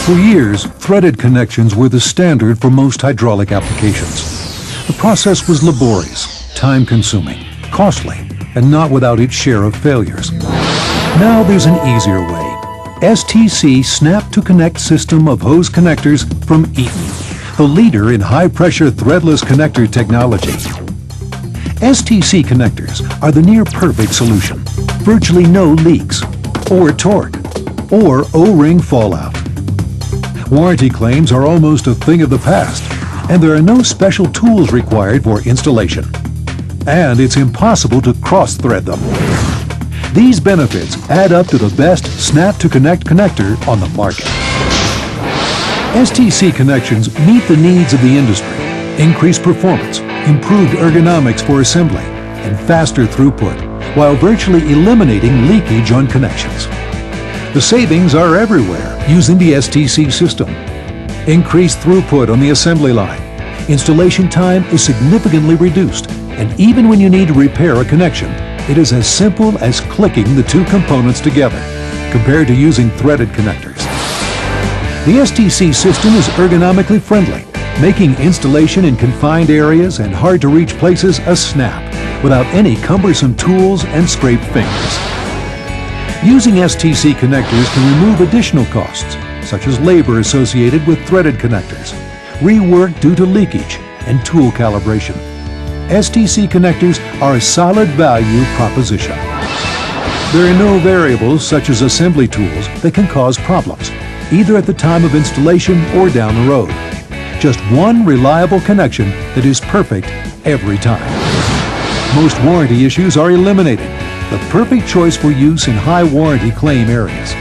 For years, threaded connections were the standard for most hydraulic applications. The process was laborious, time-consuming, costly, and not without its share of failures. Now there's an easier way. STC Snap-to-Connect system of hose connectors from Eaton, the leader in high-pressure threadless connector technology. STC connectors are the near-perfect solution. Virtually no leaks, or torque, or O-ring fallout. Warranty claims are almost a thing of the past, and there are no special tools required for installation. And it's impossible to cross-thread them. These benefits add up to the best Snap-to-Connect connector on the market. STC connections meet the needs of the industry. Increased performance, improved ergonomics for assembly, and faster throughput, while virtually eliminating leakage on connections. The savings are everywhere using the STC system. Increased throughput on the assembly line. Installation time is significantly reduced, and even when you need to repair a connection, it is as simple as clicking the two components together, compared to using threaded connectors. The STC system is ergonomically friendly, making installation in confined areas and hard-to-reach places a snap, without any cumbersome tools and scraped fingers. Using STC connectors can remove additional costs, such as labor associated with threaded connectors, rework due to leakage, and tool calibration. STC connectors are a solid value proposition. There are no variables such as assembly tools that can cause problems, either at the time of installation or down the road. Just one reliable connection that is perfect every time. Most warranty issues are eliminated, the perfect choice for use in high warranty claim areas.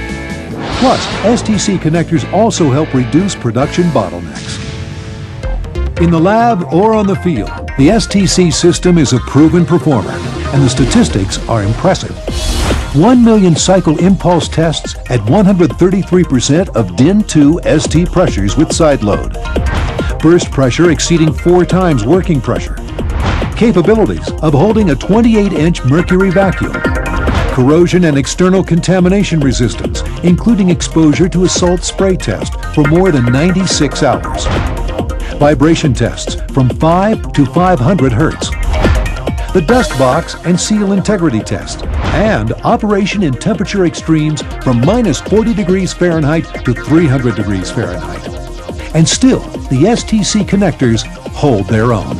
Plus, STC connectors also help reduce production bottlenecks. In the lab or on the field, the STC system is a proven performer, and the statistics are impressive. 1 million cycle impulse tests at 133% of DIN 2 ST pressures with side load. Burst pressure exceeding 4 times working pressure. Capabilities of holding a 28-inch mercury vacuum. Corrosion and external contamination resistance, including exposure to a salt spray test for more than 96 hours. Vibration tests from 5 to 500 Hertz. The dust box and seal integrity test, and operation in temperature extremes from minus 40 degrees Fahrenheit to 300 degrees Fahrenheit. And still, the STC connectors hold their own.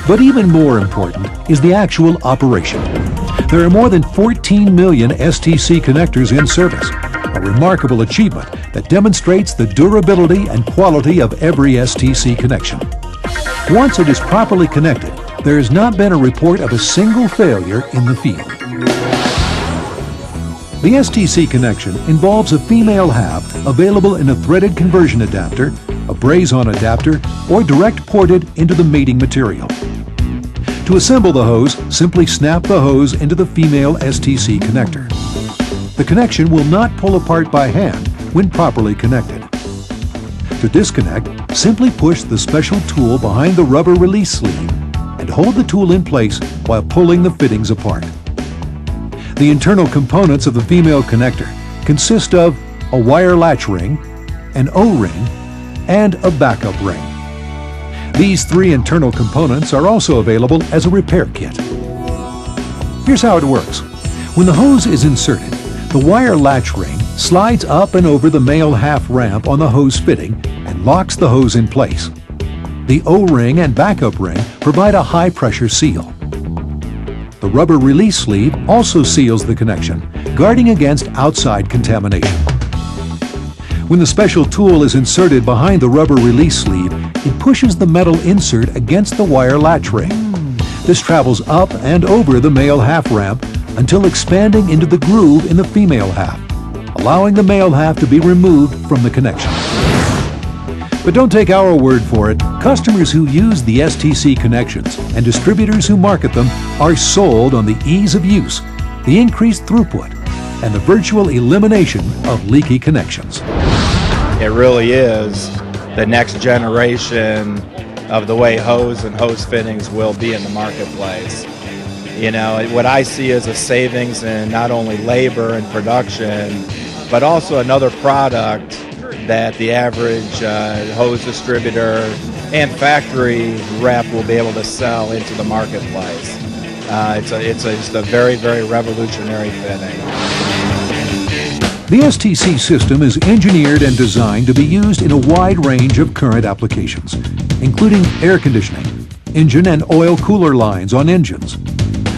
But even more important is the actual operation. There are more than 14 million STC connectors in service, a remarkable achievement that demonstrates the durability and quality of every STC connection. Once it is properly connected, there has not been a report of a single failure in the field. The STC connection involves a female half available in a threaded conversion adapter, a braze-on adapter, or direct ported into the mating material. To assemble the hose, simply snap the hose into the female STC connector. The connection will not pull apart by hand when properly connected. To disconnect, simply push the special tool behind the rubber release sleeve and hold the tool in place while pulling the fittings apart. The internal components of the female connector consist of a wire latch ring, an O-ring, and a backup ring. These 3 internal components are also available as a repair kit. Here's how it works. When the hose is inserted, the wire latch ring slides up and over the male half ramp on the hose fitting and locks the hose in place. The O-ring and backup ring provide a high-pressure seal. The rubber release sleeve also seals the connection, guarding against outside contamination. When the special tool is inserted behind the rubber release sleeve, it pushes the metal insert against the wire latch ring. This travels up and over the male half ramp until expanding into the groove in the female half, allowing the male half to be removed from the connection. But don't take our word for it. Customers who use the STC connections and distributors who market them are sold on the ease of use, the increased throughput, and the virtual elimination of leaky connections. It really is the next generation of the way hose and hose fittings will be in the marketplace. You know, what I see is a savings in not only labor and production, but also another product that the average hose distributor and factory rep will be able to sell into the marketplace. It's a very, very revolutionary fitting. The STC system is engineered and designed to be used in a wide range of current applications, including air conditioning, engine and oil cooler lines on engines,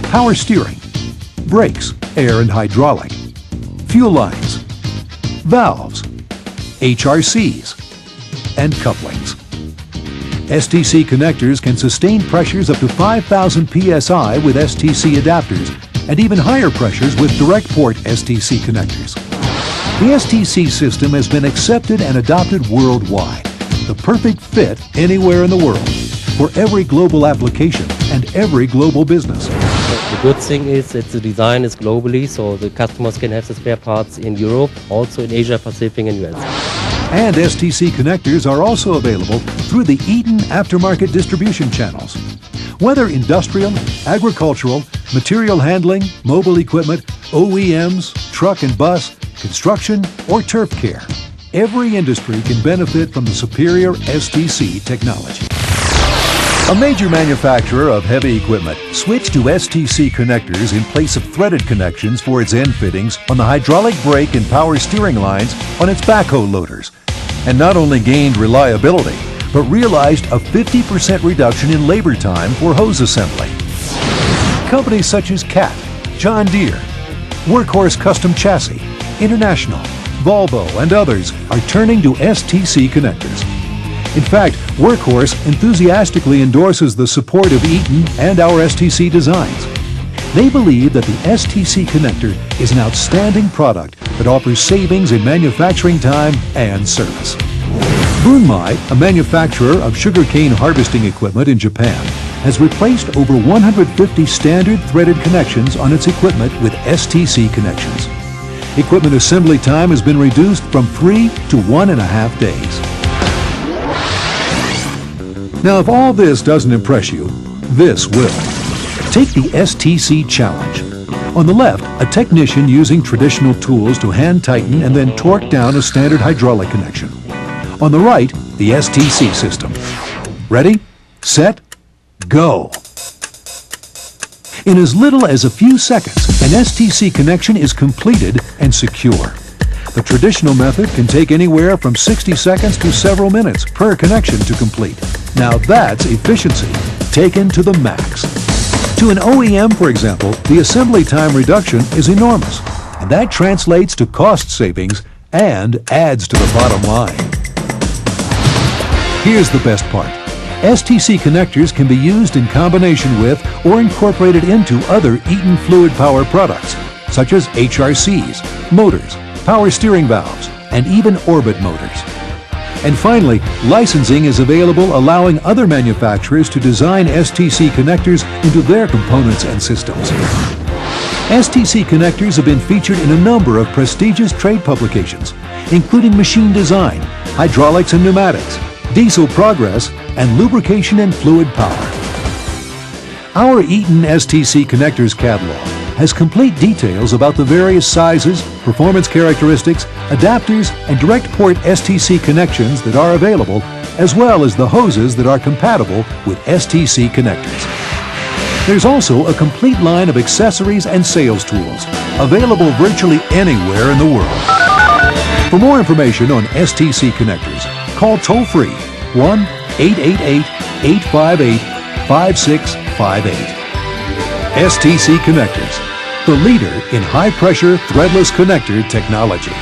power steering, brakes, air and hydraulic, fuel lines, valves, HRCs, and couplings. STC connectors can sustain pressures up to 5,000 psi with STC adapters and even higher pressures with direct port STC connectors. The STC system has been accepted and adopted worldwide, the perfect fit anywhere in the world, for every global application and every global business. The good thing is that the design is globally, so the customers can have the spare parts in Europe, also in Asia Pacific and US. And STC connectors are also available through the Eaton aftermarket distribution channels. Whether industrial, agricultural, material handling, mobile equipment, OEMs, truck and bus, construction, or turf care, every industry can benefit from the superior STC technology. A major manufacturer of heavy equipment switched to STC connectors in place of threaded connections for its end fittings on the hydraulic brake and power steering lines on its backhoe loaders, and not only gained reliability, but realized a 50% reduction in labor time for hose assembly. Companies such as Cat, John Deere, Workhorse Custom Chassis, International, Volvo, and others are turning to STC connectors. In fact, Workhorse enthusiastically endorses the support of Eaton and our STC designs. They believe that the STC connector is an outstanding product that offers savings in manufacturing time and service. Bunmai, a manufacturer of sugarcane harvesting equipment in Japan, has replaced over 150 standard threaded connections on its equipment with STC connections. Equipment assembly time has been reduced from 3 to 1.5 days. Now, if all this doesn't impress you, this will. Take the STC Challenge. On the left, a technician using traditional tools to hand tighten and then torque down a standard hydraulic connection. On the right, the STC system. Ready, set, go. In as little as a few seconds, an STC connection is completed and secure. The traditional method can take anywhere from 60 seconds to several minutes per connection to complete. Now that's efficiency taken to the max. To an OEM, for example, the assembly time reduction is enormous, and that translates to cost savings and adds to the bottom line. Here's the best part. STC connectors can be used in combination with or incorporated into other Eaton fluid power products, such as HRCs, motors, power steering valves, and even orbit motors. And finally, licensing is available, allowing other manufacturers to design STC connectors into their components and systems. STC connectors have been featured in a number of prestigious trade publications, including Machine Design, Hydraulics and Pneumatics, Diesel Progress, and Lubrication and Fluid Power. Our Eaton STC Connectors catalog has complete details about the various sizes, performance characteristics, adapters, and direct port STC connections that are available, as well as the hoses that are compatible with STC connectors. There's also a complete line of accessories and sales tools, available virtually anywhere in the world. For more information on STC connectors, call toll-free 1-888-858-5658. STC Connectors, the leader in high-pressure threadless connector technology.